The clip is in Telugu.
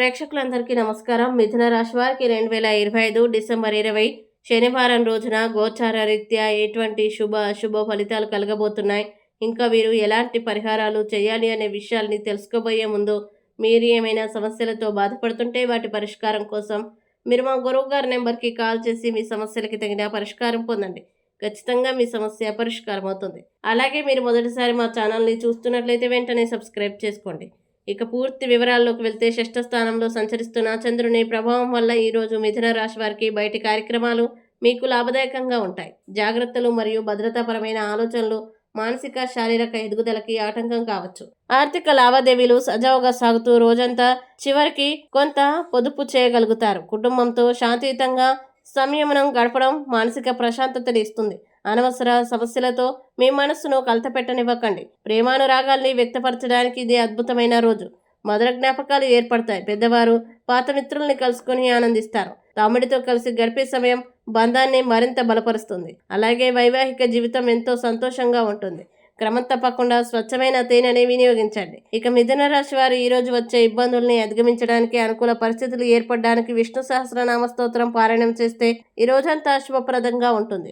ప్రేక్షకులందరికీ నమస్కారం. మిథున రాశి వారికి 2025 డిసెంబర్ 20 శనివారం రోజున గోచార రీత్యా ఎటువంటి అశుభ ఫలితాలు కలగబోతున్నాయి, ఇంకా వీరు ఎలాంటి పరిహారాలు చేయాలి అనే విషయాల్ని తెలుసుకోబోయే ముందు, మీరు ఏమైనా సమస్యలతో బాధపడుతుంటే వాటి పరిష్కారం కోసం మీరు మా గురువు గారి నెంబర్కి కాల్ చేసి మీ సమస్యలకి తగిన పరిష్కారం పొందండి. ఖచ్చితంగా మీ సమస్య పరిష్కారం అవుతుంది. అలాగే మీరు మొదటిసారి మా ఛానల్ని చూస్తున్నట్లయితే వెంటనే సబ్స్క్రైబ్ చేసుకోండి. ఇక పూర్తి వివరాల్లోకి వెళ్తే, షష్ఠ స్థానంలో సంచరిస్తున్న చంద్రుని ప్రభావం వల్ల ఈరోజు మిథున రాశి వారికి బయటి కార్యక్రమాలు మీకు లాభదాయకంగా ఉంటాయి. జాగ్రత్తలు మరియు భద్రతాపరమైన ఆలోచనలు మానసిక శారీరక ఎదుగుదలకి ఆటంకం కావచ్చు. ఆర్థిక లావాదేవీలు సజావుగా సాగుతూ రోజంతా చివరికి కొంత పొదుపు చేయగలుగుతారు. కుటుంబంతో శాంతియుతంగా సంయమనం గడపడం మానసిక ప్రశాంతతని ఇస్తుంది. అనవసర సమస్యలతో మీ మనస్సును కలతపెట్టనివ్వకండి. ప్రేమానురాగాల్ని వ్యక్తపరచడానికి ఇది అద్భుతమైన రోజు. మధుర జ్ఞాపకాలు ఏర్పడతాయి. పెద్దవారు పాత మిత్రుల్ని కలుసుకొని ఆనందిస్తారు. తమ్ముడితో కలిసి గడిపే సమయం బంధాన్ని మరింత బలపరుస్తుంది. అలాగే వైవాహిక జీవితం ఎంతో సంతోషంగా ఉంటుంది. క్రమం తప్పకుండా స్వచ్ఛమైన తేనెని వినియోగించండి. ఇక మిథున రాశి వారు ఈరోజు వచ్చే ఇబ్బందుల్ని అధిగమించడానికి, అనుకూల పరిస్థితులు ఏర్పడడానికి విష్ణు సహస్రనామ స్తోత్రం పారాయణం చేస్తే ఈ రోజంతా శుభప్రదంగా ఉంటుంది.